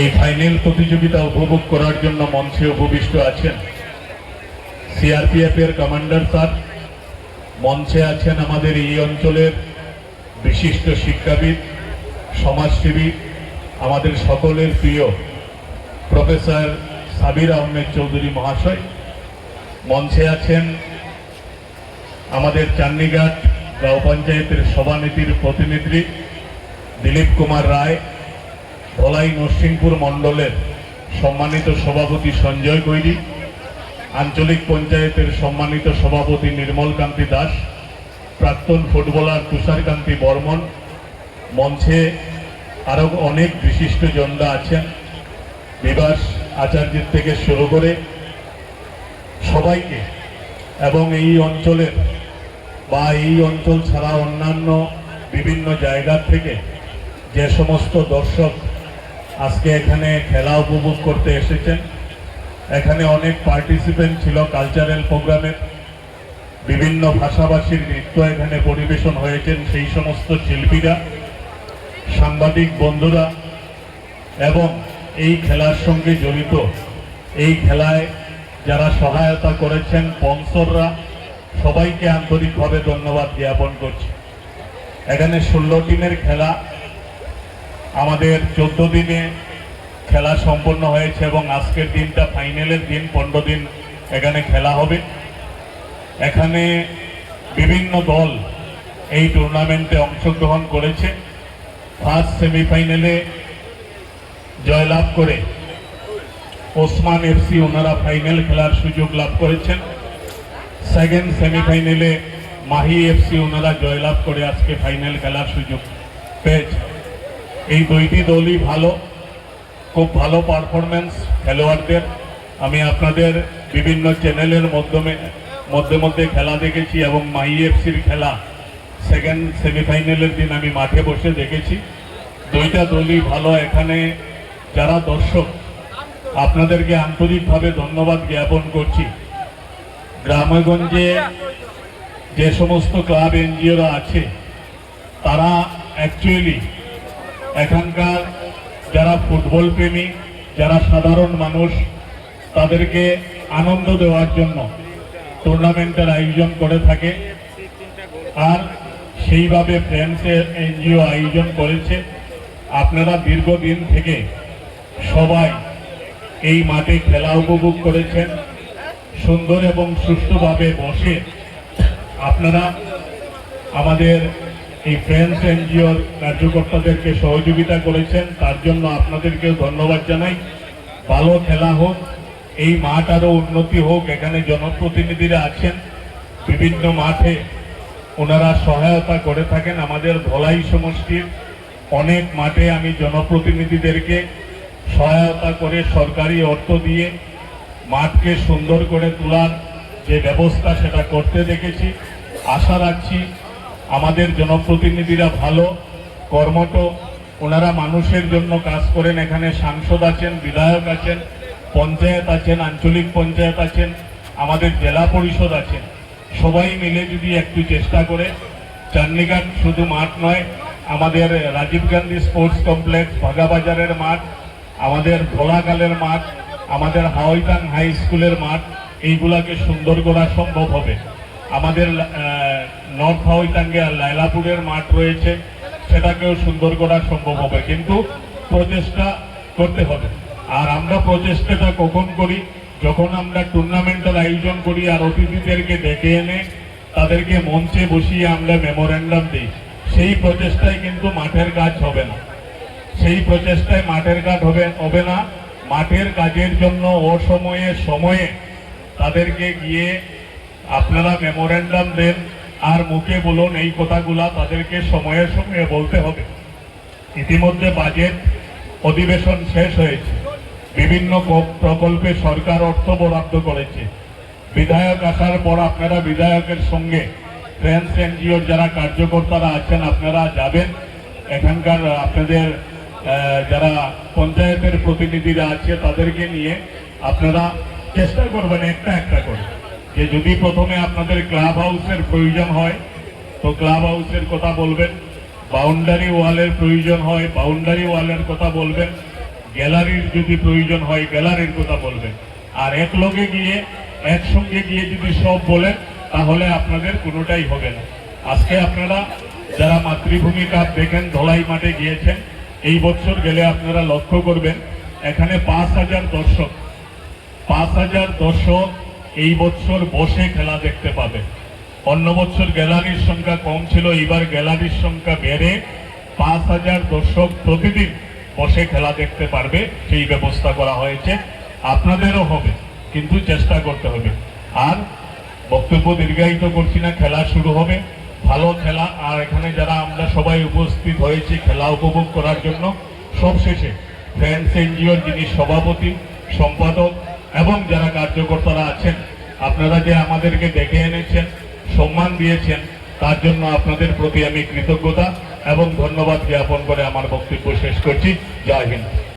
এই ফাইনাল প্রতিযোগিতা উপভোগ করার জন্য মঞ্চে উপবিষ্ট আছেন সিআরপিএফ এর কমান্ডার স্যার, মঞ্চে আছেন আমাদের এই অঞ্চলের বিশিষ্ট শিক্ষাবিদ, সমাজসেবী, আমাদের সকলের প্রিয় প্রফেসর সাবির আহমেদ চৌধুরী মহাশয়, মঞ্চে আছেন আমাদের চান্নিঘাট গাঁও পঞ্চায়েতের সভানেত্রীর প্রতিনিধি দিলীপ কুমার রায়, ধলাই নরসিংপুর মণ্ডলের সম্মানিত সভাপতি সঞ্জয় গৈরি, আঞ্চলিক পঞ্চায়েতের সম্মানিত সভাপতি নির্মল কান্তি দাস, প্রাক্তন ফুটবলার তুষারকান্তি বর্মন, মঞ্চে আরও অনেক বিশিষ্টজনরা আছেন, বিভাস আচার্যের থেকে শুরু করে সবাইকে, এবং এই অঞ্চলের বা এই অঞ্চল ছাড়া অন্যান্য বিভিন্ন জায়গা থেকে যে সমস্ত দর্শক আজকে এখানে খেলা উপভোগ করতে এসেছেন। এখানে অনেক পার্টিসিপেন্ট ছিল কালচারাল প্রোগ্রামের, বিভিন্ন ভাষাভাষীর নৃত্য এখানে পরিবেশন হয়েছেন সেই সমস্ত শিল্পীরা, সাংবাদিক বন্ধুরা এবং এই খেলার সঙ্গে জড়িত, এই খেলায় যারা সহায়তা করেছেন স্পন্সররা, সবাইকে আন্তরিকভাবে ধন্যবাদ জ্ঞাপন করছি। এখানে 16 টিমের খেলা, আমাদের 14 দিনে খেলা সম্পন্ন হয়েছে এবং আজকের দিনটা ফাইনালের দিন, 15 দিন এখানে খেলা হবে। এখানে বিভিন্ন দল এই টুর্নামেন্টে অংশগ্রহণ করেছে। ফার্স্ট সেমিফাইনালে জয়লাভ করে ওসমান এফসি ওনারা ফাইনাল খেলার সুযোগ লাভ করেছেন। সেকেন্ড সেমিফাইনালে মাহি এফসি ওনারা জয়লাভ করে আজকে ফাইনাল খেলার সুযোগ পেয়েছে। এই দুইটি দলই ভালো, খুব ভালো পারফরমেন্স খেলোয়াড়দের। আমি আপনাদের বিভিন্ন চ্যানেলের মধ্যে খেলা দেখেছি এবং মাহি এফসির খেলা সেকেন্ড সেমিফাইনালের দিন আমি মাঠে বসে দেখেছি। দুইটা দলই ভালো। এখানে যারা দর্শক, আপনাদেরকে আন্তরিকভাবে ধন্যবাদ জ্ঞাপন করছি। গ্রামেগঞ্জে যে সমস্ত ক্লাব এনজিওরা আছে তারা অ্যাকচুয়ালি এখানকার যারা ফুটবল প্রেমী, যারা সাধারণ মানুষ, তাদেরকে আনন্দ দেওয়ার জন্য টুর্নামেন্টের আয়োজন করে থাকে। আর সেইভাবে ফ্রেন্ডসের এনজিও আয়োজন করেছে। আপনারা দীর্ঘদিন থেকে সবাই এই মাঠে খেলা উপভোগ করেছেন। সুন্দর এবং সুষ্ঠুভাবে বসে আপনারা আমাদের এই ফ্রেন্ডস এনজিওর কার্যকর্তাদেরকে সহযোগিতা করেছেন, তার জন্য আপনাদেরকেও ধন্যবাদ জানাই। ভালো খেলা হোক, এই মাঠ আরও উন্নতি হোক। এখানে জনপ্রতিনিধিরা আছেন, বিভিন্ন মাঠে ওনারা সহায়তা করে থাকেন। আমাদের ধলাই সমষ্টির অনেক মাঠে আমি জনপ্রতিনিধিদেরকে সহায়তা করে সরকারি অর্থ দিয়ে মাঠকে সুন্দর করে তোলার যে ব্যবস্থা সেটা করতে দেখেছি। আশা রাখছি আমাদের জনপ্রতিনিধিরা ভালো কর্মঠ, ওনারা মানুষের জন্য কাজ করেন। এখানে সাংসদ আছেন, বিধায়ক আছেন, পঞ্চায়েত আছেন, আঞ্চলিক পঞ্চায়েত আছেন, আমাদের জেলা পরিষদ আছেন। সবাই মিলে যদি একটু চেষ্টা করে, চান্নিঘাট শুধু মাঠ নয়, আমাদের রাজীব গান্ধী স্পোর্টস কমপ্লেক্স, ভাগাবাজারের মাঠ, আমাদের ধোলাকালের মাঠ, আমাদের হাওয়াইতাং হাই স্কুলের মাঠ, এইগুলাকে সুন্দর করা সম্ভব হবে। আমাদের নর্থ হাওয়াইতাঙ্গে লাইলাপুরের মাঠ রয়েছে, সেটাকেও সুন্দর করা সম্ভব হবে, কিন্তু প্রচেষ্টা করতে হবে। আর আমরা প্রচেষ্টাটা কখন করি? যখন আমরা টুর্নামেন্টের আয়োজন করি আর অতিথিদেরকে ডেকে এনে তাদেরকে মঞ্চে বসিয়ে আমরা মেমোরেন্ডাম দিই। সেই প্রচেষ্টায় কিন্তু মাঠের কাজ হবে না, সেই প্রচেষ্টায় মাঠের কাজ হবে না। মাঠের কাজের জন্য সময়ে তাদেরকে গিয়ে আপনারা মেমোরেন্ডাম দেন আর মুখে বলুন, এই কথাগুলা তাদেরকে সময়ে সময়ে বলতে হবে। ইতিমধ্যে বাজেট অধিবেশন শেষ হয়েছে, বিভিন্ন প্রকল্পে সরকার অর্থ বরাদ্দ করেছে। বিধায়ক আসার পর আপনারা বিধায়কের সঙ্গে ফ্রেন্ডস এনজিওর যারা কার্যকর্তারা আছেন আপনারা যাবেন, এখানকার আপনাদের যারা পঞ্চায়েতের প্রতিনিধিরা আছে তাদেরকে নিয়ে আপনারা চেষ্টা করবেন একটা একটা করে, যে যদি প্রথমে আপনাদের ক্লাব হাউসের প্রয়োজন হয় তো ক্লাব হাউসের কথা বলবেন, বাউন্ডারি ওয়ালের প্রয়োজন হয় বাউন্ডারি ওয়ালের কথা বলবেন, গ্যালারির যদি প্রয়োজন হয় গ্যালারির কথা বলবেন। আর একসঙ্গে গিয়ে যদি সব বলেন তাহলে আপনাদের কোনোটাই হবে না। আজকে আপনারা যারা মাতৃভূমি কাপ দেখেন ধলাই মাঠে গিয়েছেন, এই বছর গেলে আপনারা লক্ষ্য করবেন এখানে 5,000 দর্শক এই বছর বসে খেলা দেখতে পাবে। অন্য বছর গ্যালারির সংখ্যা কম ছিল, এবার গ্যালারির সংখ্যা বেড়ে 5,000 দর্শক প্রতিদিন বসে খেলা দেখতে পারবে, সেই ব্যবস্থা করা হয়েছে। আপনাদেরও হবে, কিন্তু চেষ্টা করতে হবে। আর বক্তব্য দীর্ঘায়িত করছি না, খেলা শুরু হবে, ভালো খেলা। আর এখানে যারা আমরা সবাই উপস্থিত হয়েছি খেলা উপভোগ করার জন্য, সবশেষে ফ্রেন্ডস এনজিওর যিনি সভাপতি, সম্পাদক এবং যারা কার্যকর্তারা আছেন, আপনারা যে আমাদেরকে ডেকে এনেছেন, সম্মান দিয়েছেন, তার জন্য আপনাদের প্রতি আমি কৃতজ্ঞতা এবং ধন্যবাদ জ্ঞাপন করে আমার বক্তব্য শেষ করছি। জয় হিন্দ।